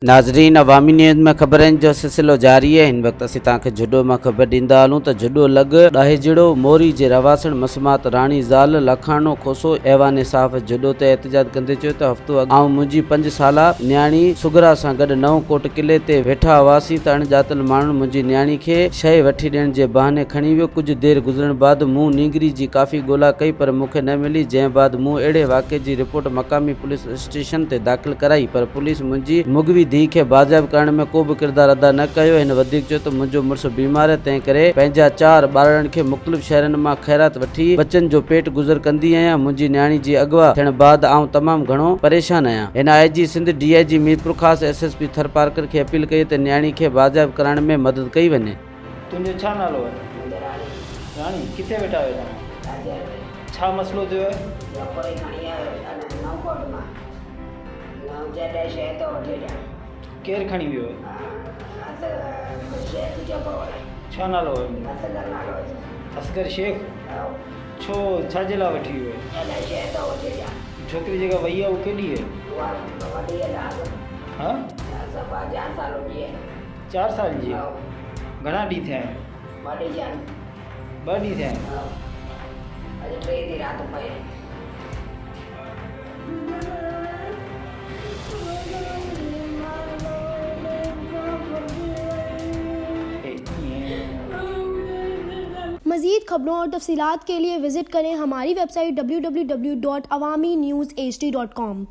नाज़रीन, अवामी न्यूज़ में ख़बरनि जो सिलसिलो जारी है। हिन वक़्तु असीं तव्हांखे जहॾो मां ख़बर ॾींदा हलूं त जहॾो लॻ ॾाहिजड़ो मोरी जे रवासण मसमात राणी ज़ाल लखाणो खोसो ऐवान साफ़ जहॾो ते एहतजाज कंदे चयो त हफ़्तो अॻु मुंहिंजी 5 साला न्याणी सुगरा सां गॾु नओं कोट किले ते वेठा हुआसीं त अणॼातल माण्हुनि मुंहिंजी न्याणी खे शइ वठी ॾियण जे बहाने खणी वियो। कुझु देरि गुज़रण बाद मूं नैंगरी जी काफ़ी ॻोल्हा कई पर मूंखे न मिली, जंहिं बाद मूं अहिड़े वाक़े जी रिपोर्ट मक़ामी पुलिस स्टेशन ते दाख़िल कराई पर पुलिस मुंहिंजी मुगवी धीउ खे बाज़ाब करण में को बि किरदारु अदा न कयो। हिन वधीक चयो त मुंहिंजो मुड़ुसु बीमार आहे, तंहिं करे पंहिंजा 4 ॿारनि खे मुख़्तलिफ़ शहरनि मां ख़ैरात वठी बचनि जो पेट गुज़र कंदी आहियां। मुंहिंजी न्याणी जी अगवा थियण बाद आउं तमामु घणो परेशान आहियां। हिन IG सिंध DIG मीरपुर ख़ासि SSP थर पार्कर खे अपील कई त न्याणी खे बाज़ाब करण में मदद कई वञे। तुंहिंजो छा नालो आहे? राणी। किथे वेठा आहियो तव्हां? छा मसइलो थियो आहे? केरु खणी वियो आहे? छा नालो आहे? असगर शेख। छो छाजे लाइ वठी वियो आहे? छोकिरी जेका वई आहे उहा केॾी आहे? हा 4 साल जी। घणा ॾींहं थिया आहिनि? 2 ॾींहं थिया आहिनि। मज़ीद खबरों और तफसीलात के लिए विज़िट करें हमारी वेबसाइट www.awamiNewsHD.com।